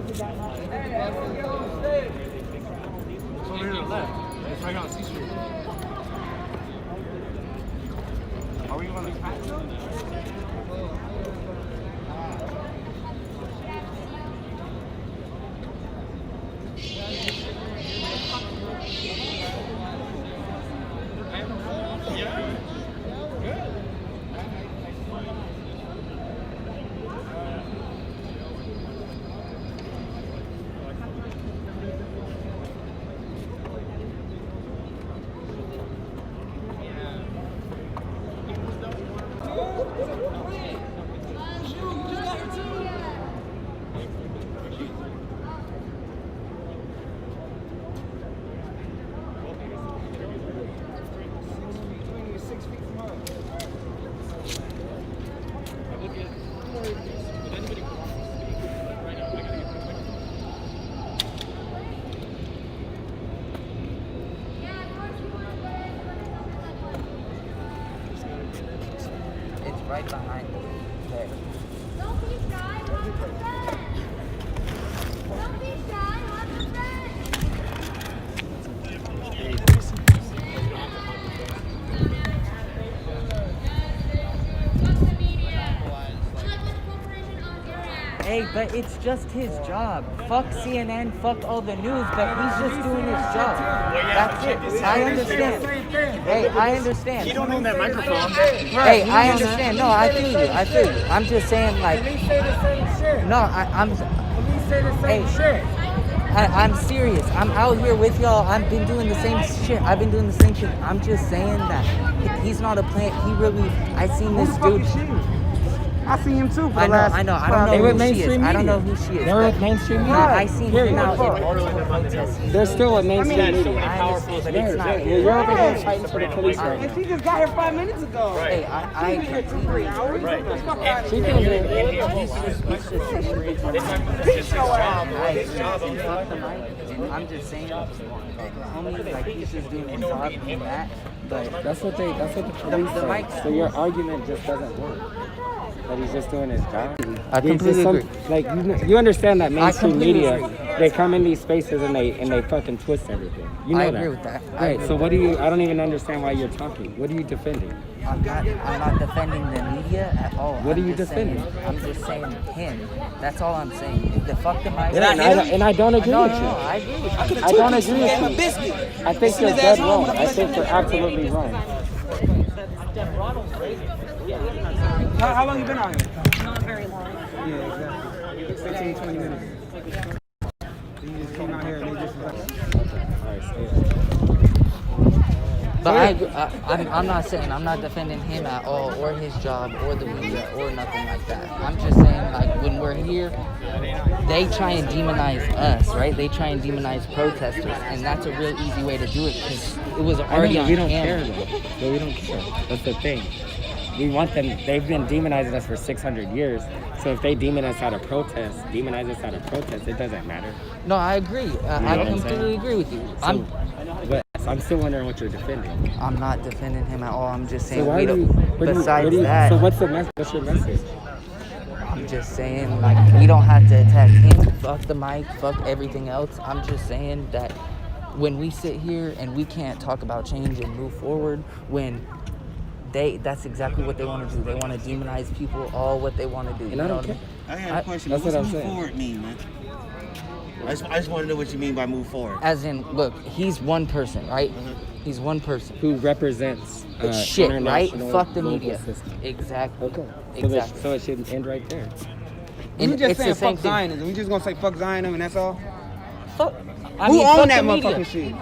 [SPEAKER 7] It's over here to the left. It's right on C Street. Are we on the patio?
[SPEAKER 4] It's right behind me. There.
[SPEAKER 10] Don't be shy, have a friend. Don't be shy, have a friend.
[SPEAKER 4] Hey, but it's just his job. Fuck CNN, fuck all the news, but he's just doing his job. That's it. I understand. Hey, I understand.
[SPEAKER 7] You don't own that microphone.
[SPEAKER 4] Hey, I understand. No, I feel you. I feel you. I'm just saying, like.
[SPEAKER 2] At least say the same shit.
[SPEAKER 4] No, I'm.
[SPEAKER 2] At least say the same shit.
[SPEAKER 4] I'm serious. I'm out here with y'all. I've been doing the same shit. I've been doing the same shit. I'm just saying that he's not a plant. He really. I seen this dude.
[SPEAKER 2] I see him too.
[SPEAKER 4] I know. I don't know who she is. I don't know who she is.
[SPEAKER 2] They're with mainstream media.
[SPEAKER 4] I seen him out in multiple protests.
[SPEAKER 2] They're still with mainstream media.
[SPEAKER 4] I understand, but it's not.
[SPEAKER 2] You're over here fighting for the police right now.
[SPEAKER 12] And she just got here 5 minutes ago.
[SPEAKER 4] Hey, I completely agree.
[SPEAKER 2] She can hear.
[SPEAKER 4] I'm just saying, homie, like he's just doing his job in that. But
[SPEAKER 2] That's what the police say. So your argument just doesn't work. That he's just doing his job.
[SPEAKER 4] I completely agree.
[SPEAKER 2] Like you understand that mainstream
[SPEAKER 4] completely
[SPEAKER 2] media,
[SPEAKER 4] agree.
[SPEAKER 2] they come in these spaces and they fucking twist everything. You know
[SPEAKER 4] I
[SPEAKER 2] that.
[SPEAKER 4] agree with that. I
[SPEAKER 2] Right.
[SPEAKER 4] agree
[SPEAKER 2] So
[SPEAKER 4] with
[SPEAKER 2] what do you? I don't even understand why you're talking. What are you defending?
[SPEAKER 4] I'm not defending the media at all.
[SPEAKER 2] What are
[SPEAKER 4] I'm
[SPEAKER 2] you
[SPEAKER 4] just
[SPEAKER 2] defending?
[SPEAKER 4] saying- I'm just saying him. That's all I'm saying. The fuck am I?
[SPEAKER 2] And I don't agree
[SPEAKER 4] No,
[SPEAKER 2] with
[SPEAKER 4] no,
[SPEAKER 2] you.
[SPEAKER 4] no. I agree with you.
[SPEAKER 2] I don't agree with you. I think you're dead wrong. I think you're absolutely wrong.
[SPEAKER 12] How long you been out here?
[SPEAKER 5] Not very long.
[SPEAKER 12] Yeah, exactly. 15, 20 minutes. You just came out here and they just
[SPEAKER 4] But I'm not saying, I'm not defending him at all, or his job, or the media, or nothing like that. I'm just saying, like, when we're here, they try and demonize us, right? They try and demonize protesters, and that's a real easy way to do it, because it was already on
[SPEAKER 2] we don't
[SPEAKER 4] camera.
[SPEAKER 2] care though. But we don't care. That's the thing. We want them. They've been demonizing us for 600 years. So if they demonize us out of protest, it doesn't matter.
[SPEAKER 4] No, I agree. I completely agree with you.
[SPEAKER 2] But I'm still wondering what you're defending.
[SPEAKER 4] I'm not defending him at all. I'm just saying,
[SPEAKER 2] So why
[SPEAKER 4] we
[SPEAKER 2] do you,
[SPEAKER 4] don't,
[SPEAKER 2] what do you-
[SPEAKER 4] besides
[SPEAKER 2] what do you-
[SPEAKER 4] that,
[SPEAKER 2] So what's the message? What's your message?
[SPEAKER 4] I'm just saying, like, we don't have to attack him. Fuck the mic. Fuck everything else. I'm just saying that when we sit here and we can't talk about change and move forward, when that's exactly what they want to do. They want to demonize people, all what they want to do.
[SPEAKER 2] And I don't care.
[SPEAKER 13] I have a question.
[SPEAKER 2] That's
[SPEAKER 13] What's
[SPEAKER 2] what I'm
[SPEAKER 13] move
[SPEAKER 2] saying.
[SPEAKER 13] forward mean, man? I just want to know what you mean by move forward.
[SPEAKER 4] As in, look, he's one person, right? He's one person.
[SPEAKER 2] Who represents
[SPEAKER 4] Shit, right?
[SPEAKER 2] international
[SPEAKER 4] Fuck the
[SPEAKER 2] global
[SPEAKER 4] media.
[SPEAKER 2] system.
[SPEAKER 4] Exactly.
[SPEAKER 2] Okay.
[SPEAKER 4] Exactly.
[SPEAKER 2] So it should end right there.
[SPEAKER 12] You just
[SPEAKER 4] it's
[SPEAKER 12] saying
[SPEAKER 4] the same
[SPEAKER 12] fuck
[SPEAKER 4] thing.
[SPEAKER 12] Zionism. We just gonna say fuck Zionism and that's all?
[SPEAKER 4] Fuck.
[SPEAKER 12] Who
[SPEAKER 4] fuck
[SPEAKER 12] owns that
[SPEAKER 4] the media.
[SPEAKER 12] motherfucking shit?
[SPEAKER 4] I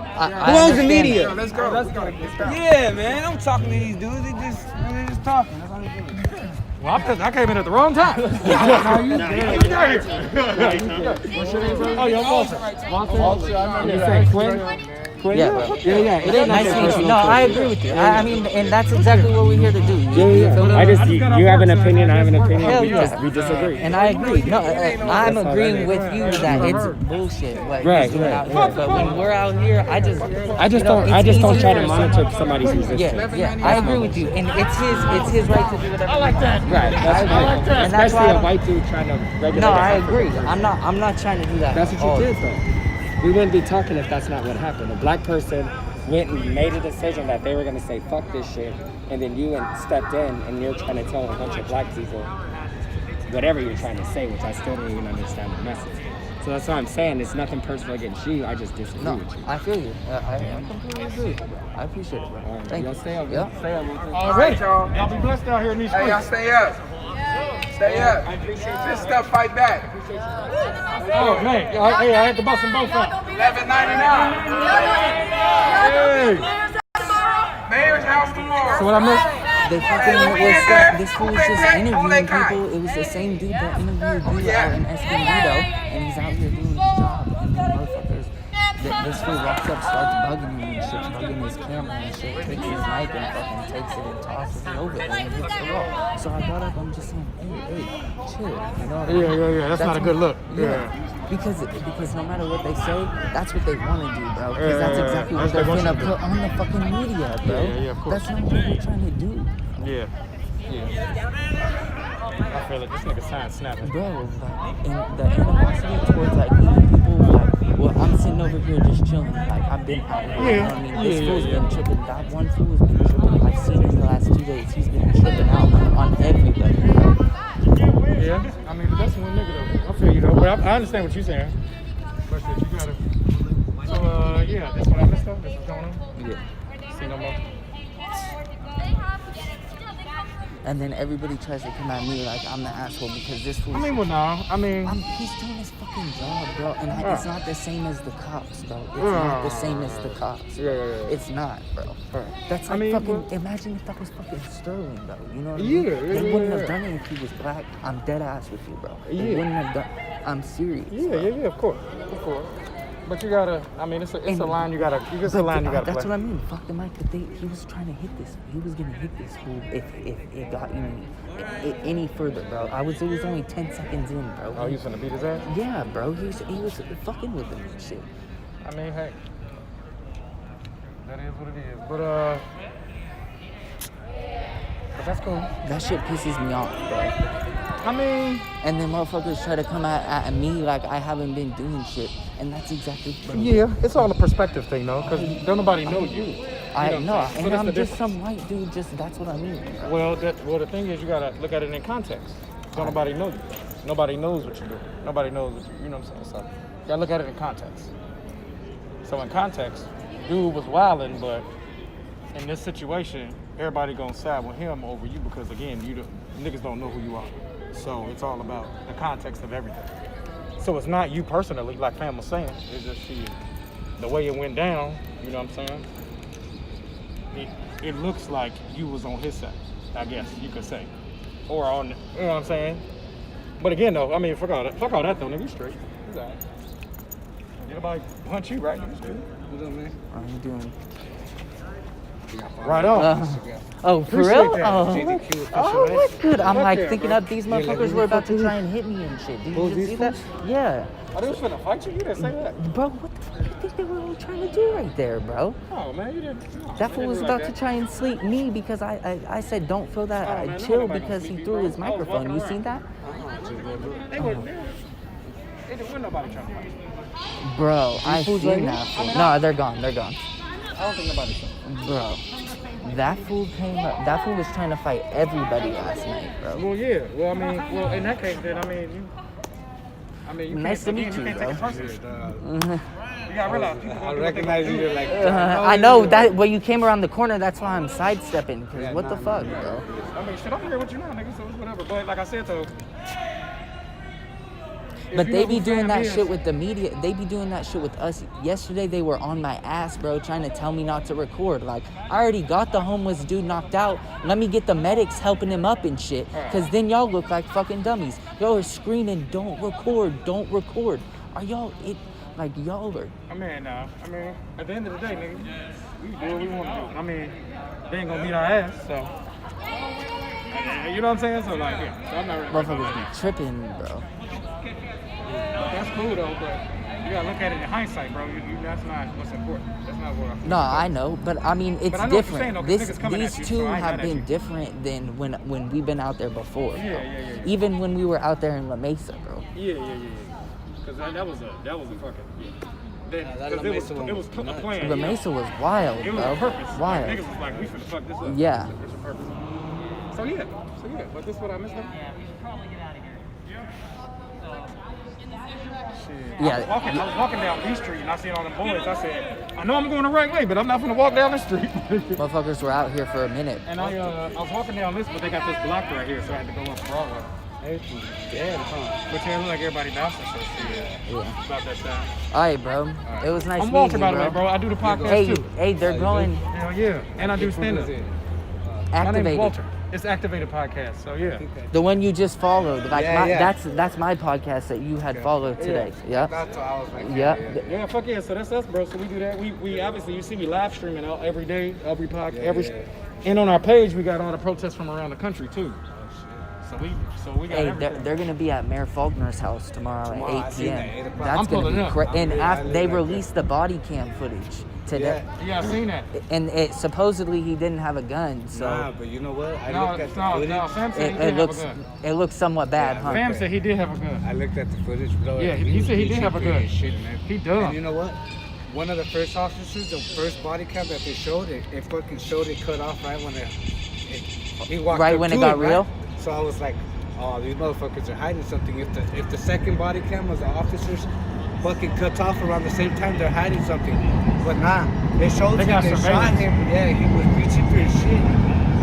[SPEAKER 12] Who owns the
[SPEAKER 4] understand
[SPEAKER 12] media?
[SPEAKER 4] that.
[SPEAKER 12] Let's go. Yeah, man. I'm talking to these dudes. They just talking. That's all they doing.
[SPEAKER 11] Well, I came in at the wrong time.
[SPEAKER 12] No, you
[SPEAKER 2] What's your name, bro? Oh, you're Walter. Walter? You say Quinn?
[SPEAKER 12] Quinn.
[SPEAKER 4] Yeah, bro.
[SPEAKER 12] Yeah. It ain't
[SPEAKER 4] Nice to
[SPEAKER 12] nothing
[SPEAKER 4] meet you.
[SPEAKER 12] personal.
[SPEAKER 4] No, I agree with you. I mean, and that's exactly what we're here to do.
[SPEAKER 12] I just you have an opinion, I have an opinion.
[SPEAKER 4] Hell
[SPEAKER 12] we
[SPEAKER 4] yeah.
[SPEAKER 12] we disagree.
[SPEAKER 4] And I agree. No, I'm
[SPEAKER 12] That's all
[SPEAKER 4] agreeing
[SPEAKER 12] that
[SPEAKER 4] with
[SPEAKER 12] is.
[SPEAKER 4] you that it's bullshit what
[SPEAKER 12] Right,
[SPEAKER 4] he's doing
[SPEAKER 12] right,
[SPEAKER 4] out here.
[SPEAKER 12] right.
[SPEAKER 4] But when we're out here, I just
[SPEAKER 12] don't try to monitor somebody's resistance.
[SPEAKER 4] Yeah, I agree with you, and it's his right to do whatever. I like that. Right,
[SPEAKER 12] That's right.
[SPEAKER 4] and that's
[SPEAKER 12] Especially
[SPEAKER 4] why
[SPEAKER 12] a white dude trying to regulate.
[SPEAKER 4] No, I
[SPEAKER 12] it.
[SPEAKER 4] agree. I'm not trying to do that.
[SPEAKER 12] That's
[SPEAKER 4] at
[SPEAKER 12] what
[SPEAKER 4] all.
[SPEAKER 12] you did, though. We wouldn't be talking if that's not what happened. A black person went and made a decision that they were going to say, fuck this shit, and then you stepped in and you're trying to tell a bunch of black people whatever you're trying to say, which I still don't even understand the message. So that's what I'm saying. It's nothing personal against you. I just disagree
[SPEAKER 4] No,
[SPEAKER 12] with you.
[SPEAKER 4] I feel you. I completely agree with you, bro. I appreciate it, bro.
[SPEAKER 12] All right,
[SPEAKER 4] Thank
[SPEAKER 12] y'all
[SPEAKER 4] you.
[SPEAKER 12] stay up.
[SPEAKER 4] Yeah.
[SPEAKER 12] Stay up.
[SPEAKER 11] All right, y'all. Y'all be blessed out here in these streets.
[SPEAKER 14] Hey, y'all stay up. Stay up. This stuff fight back.
[SPEAKER 11] Oh, man. Hey, I had to bust them both up.
[SPEAKER 14] $11.99.
[SPEAKER 11] Hey.
[SPEAKER 14] Mayor's house tomorrow.
[SPEAKER 11] So what I missed?
[SPEAKER 4] They fucking was this fool was just interviewing people. It was the same dude that interviewed you out in Escondido, and he's out here doing his job. And then motherfuckers, this fool walks up, starts bugging him and shit, bugging his camera and shit, takes his mic and fucking takes it and tosses it over there and hits the wall. So I got up, I'm just saying, hey, chill. You know what I mean?
[SPEAKER 11] Yeah. That's not a good look.
[SPEAKER 4] Yeah. Because no matter what they say, that's what they want to do, bro. Because that's exactly what they're gonna put on the fucking media, bro.
[SPEAKER 11] Yeah, of course.
[SPEAKER 4] That's not what we're trying to do.
[SPEAKER 11] Yeah. I feel like this nigga sign snapping.
[SPEAKER 4] Bro, like, and the animosity towards like even people like, well, I'm sitting over here just chilling. Like I've been out here. You know what I mean? This fool's been tripping. That one fool has been tripping. I've seen him the last 2 days. He's been tripping out on everybody.
[SPEAKER 11] Yeah. I mean, that's one nigga though. I feel you though, but I understand what you're saying. But shit, you gotta. So yeah, that's what I missed though. That's what's going on.
[SPEAKER 4] Yeah.
[SPEAKER 11] See no more.
[SPEAKER 4] And then everybody tries to come at me like I'm the asshole because this fool.
[SPEAKER 11] I mean, well, no. I mean,
[SPEAKER 4] he's doing his fucking job, bro. And it's not the same as the cops, bro. It's not the same as the cops.
[SPEAKER 11] Yeah.
[SPEAKER 4] It's not, bro. That's like fucking. Imagine if that was fucking Sterling, though. You know what I mean? They wouldn't have done it if he was black. I'm dead ass with you, bro. They wouldn't have done. I'm serious.
[SPEAKER 11] Yeah, of course. But you gotta. I mean, it's a line you gotta. It's a line you gotta play.
[SPEAKER 4] That's what I mean. Fuck the mic. But he was trying to hit this. He was gonna hit this fool if it got any further, bro. It was only 10 seconds in, bro.
[SPEAKER 11] Oh, he was gonna beat his ass?
[SPEAKER 4] Yeah, bro. He was fucking with him and shit.
[SPEAKER 11] I mean, hey, that is what it is. But that's cool.
[SPEAKER 4] That shit pisses me off, bro.
[SPEAKER 11] I mean,
[SPEAKER 4] and then motherfuckers try to come at me like I haven't been doing shit, and that's exactly. Bro.
[SPEAKER 11] Yeah, it's all a perspective thing, though, because don't nobody know you.
[SPEAKER 4] I know,
[SPEAKER 11] so
[SPEAKER 4] and I'm just some white dude. That's what I mean. Bro.
[SPEAKER 11] Well, the thing is, you gotta look at it in context. Don't nobody know you. Nobody knows what you do. Nobody knows what you know what I'm saying. So you gotta look at it in context. So in context, dude was wilding, but in this situation, everybody gonna side with him over you because again, niggas don't know who you are. So it's all about the context of everything. So it's not you personally, like Fam was saying. It's just the way it went down. You know what I'm saying? It looks like you was on his side, I guess you could say, or on. You know what I'm saying? But again, though, I mean, fuck all that though. Nigga, you straight. You all right. Nobody hunt you, right? Nigga, straight. What's up, man?
[SPEAKER 4] I'm doing.
[SPEAKER 11] Right on.
[SPEAKER 4] Oh, for
[SPEAKER 11] Appreciate
[SPEAKER 4] real?
[SPEAKER 11] that.
[SPEAKER 4] Oh, what's good? I'm like
[SPEAKER 11] there,
[SPEAKER 4] thinking
[SPEAKER 11] bro.
[SPEAKER 4] up these motherfuckers were about to try and hit me and shit. Did you just see that? Yeah.
[SPEAKER 11] Oh, they was finna fight you? You didn't say that.
[SPEAKER 4] Bro, what the fuck do you think they were all trying to do right there, bro?
[SPEAKER 11] Oh, man, you didn't. No,
[SPEAKER 4] That fool was about to try and sleep me because I said don't feel that chill because he threw his microphone. You seen that?
[SPEAKER 11] They wouldn't nobody trying to fight you.
[SPEAKER 4] Bro, I seen that fool. No, they're gone. They're gone.
[SPEAKER 11] I don't think nobody saw.
[SPEAKER 4] Bro, that fool came up. That fool was trying to fight everybody last night, bro.
[SPEAKER 11] Well, yeah. Well, I mean, in that case, then, you
[SPEAKER 4] Nice to meet you,
[SPEAKER 11] can't
[SPEAKER 4] bro.
[SPEAKER 11] take it personally. You gotta realize people
[SPEAKER 12] I recognize you like.
[SPEAKER 4] I know that when you came around the corner, that's why I'm sidestepping. Cause what the fuck, bro?
[SPEAKER 11] I mean, shit, I'm here with you now, nigga. So it's whatever. But like I said, though.
[SPEAKER 4] But they be doing that shit with the media. They be doing that shit with us. Yesterday they were on my ass, bro, trying to tell me not to record. Like, I already got the homeless dude knocked out. Let me get the medics helping him up and shit. Cause then y'all look like fucking dummies. Y'all are screaming, don't record, don't record. Are y'all Like, y'all are...
[SPEAKER 12] I mean, at the end of the day, nigga, we do what we want to do. I mean, they ain't gonna beat our ass, so. You know what I'm saying? So, like, yeah. So I'm not really.
[SPEAKER 4] Motherfuckers be tripping, bro.
[SPEAKER 12] That's cool, though, but you gotta look at it in hindsight, bro. That's not what's important. That's not what
[SPEAKER 4] No, I know, but I mean, it's different. These two have been different than when we've been out there before. Bro.
[SPEAKER 12] Yeah.
[SPEAKER 4] Even when we were out there in La Mesa, bro.
[SPEAKER 12] Yeah. Because that was a fucking. Yeah. It was a plan.
[SPEAKER 4] La Mesa was wild,
[SPEAKER 12] It
[SPEAKER 4] bro.
[SPEAKER 12] was a purpose.
[SPEAKER 4] Wild.
[SPEAKER 12] Like, niggas was like, we finna fuck this up.
[SPEAKER 4] Yeah.
[SPEAKER 12] It's a purpose. So yeah. But this is what I missed up.
[SPEAKER 4] Yeah.
[SPEAKER 12] I was walking down B Street and I seen all them boys. I said, I know I'm going the right way, but I'm not gonna walk down the street.
[SPEAKER 4] Motherfuckers were out here for a minute.
[SPEAKER 12] And I was walking down this, but they got this block right here, so I had to go up Broadway.
[SPEAKER 13] Everything's dead, huh?
[SPEAKER 12] But yeah, it look like everybody bouncing, so yeah. About that time.
[SPEAKER 4] Alright, bro. It was nice
[SPEAKER 12] I'm Walter,
[SPEAKER 4] meeting you,
[SPEAKER 12] by the way, bro. I do the podcast too.
[SPEAKER 4] Hey, they're going.
[SPEAKER 12] Hell yeah. And I do stand-up. My name is
[SPEAKER 4] Activated.
[SPEAKER 12] Walter. It's Activated Podcast, so yeah.
[SPEAKER 4] The one you just followed. Like
[SPEAKER 13] Yeah.
[SPEAKER 4] that's my podcast that you had followed today. Yeah.
[SPEAKER 13] That's what I was like.
[SPEAKER 4] Yeah.
[SPEAKER 12] Fuck yeah. So that's us, bro. So we do that. We obviously, you see me live streaming out every day, every podcast, and on our page we got all the protests from around the country too. So we got
[SPEAKER 4] Hey,
[SPEAKER 12] everything.
[SPEAKER 4] they're gonna be at Mayor Faulkner's house tomorrow at 8 p.m. That's
[SPEAKER 12] I'm
[SPEAKER 4] gonna
[SPEAKER 12] pulling
[SPEAKER 4] be
[SPEAKER 12] up.
[SPEAKER 4] crazy. And after they released the body cam footage today.
[SPEAKER 12] Yeah, I seen that.
[SPEAKER 4] And it supposedly he didn't have a gun, so
[SPEAKER 13] Nah, but you know what? I looked at the footage.
[SPEAKER 12] Sam said he did have a gun.
[SPEAKER 4] it looks somewhat bad, huh?
[SPEAKER 12] Sam said he did have a gun.
[SPEAKER 13] I looked at the footage, bro.
[SPEAKER 12] Yeah, he said he did have a gun.
[SPEAKER 13] Shit, man.
[SPEAKER 12] He dumb.
[SPEAKER 13] And you know what? One of the first officers, the first body cam that they showed, it fucking showed it cut off right when he walked
[SPEAKER 4] Right
[SPEAKER 13] up
[SPEAKER 4] when
[SPEAKER 13] to
[SPEAKER 4] it got
[SPEAKER 13] right?
[SPEAKER 4] real?
[SPEAKER 13] So I was like, oh, these motherfuckers are hiding something. If the second body cam was the officers fucking cut off around the same time, they're hiding something. But nah, they showed him, they shot him. Yeah, he was reaching for his shit,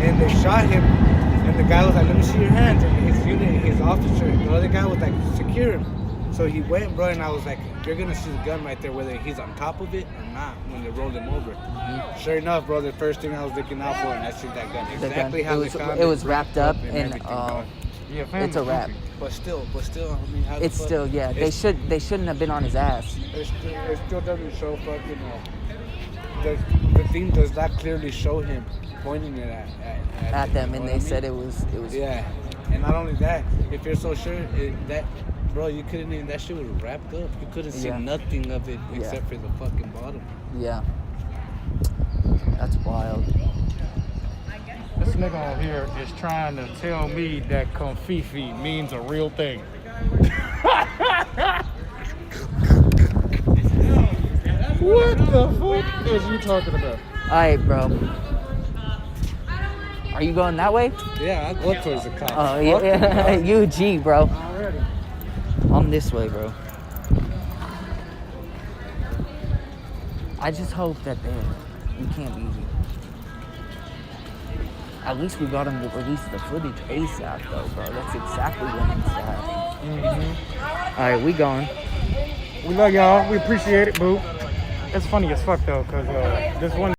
[SPEAKER 13] and they shot him. And the guy was like, let me see your hands. And his officer, the other guy was like, secure him. So he went, bro, and I was like, you're gonna see the gun right there, whether he's on top of it or not, when they rolled him over. Mm-hmm. Sure enough, bro, the first thing I was looking out for, and I see that gun. Exactly how they found it.
[SPEAKER 4] It was wrapped up in
[SPEAKER 12] it's
[SPEAKER 4] a wrap.
[SPEAKER 13] But still, I mean, how
[SPEAKER 4] It's still, yeah. They shouldn't have been on his ass.
[SPEAKER 13] It still doesn't show fucking. The thing does not clearly show him pointing it
[SPEAKER 4] at them, and they said it was.
[SPEAKER 13] Yeah, and not only that, if you're so sure that, bro, you couldn't even. That shit was wrapped up. You couldn't see nothing of it except for the fucking bottom.
[SPEAKER 4] Yeah. That's wild.
[SPEAKER 12] This nigga on here is trying to tell me that confifi means a real thing. What the fuck is you talking about?
[SPEAKER 4] Alright, bro. Are you going that way?
[SPEAKER 13] Yeah, I go towards the cops.
[SPEAKER 4] Oh, yeah. You G, bro. I'm this way, bro. I just hope that we can't be. At least we got him to release the footage ASAP, though, bro. That's exactly what needs to happen. Mm-hmm. All right, we going.
[SPEAKER 12] We love y'all. We appreciate it, boo. It's funny as fuck, though, because this one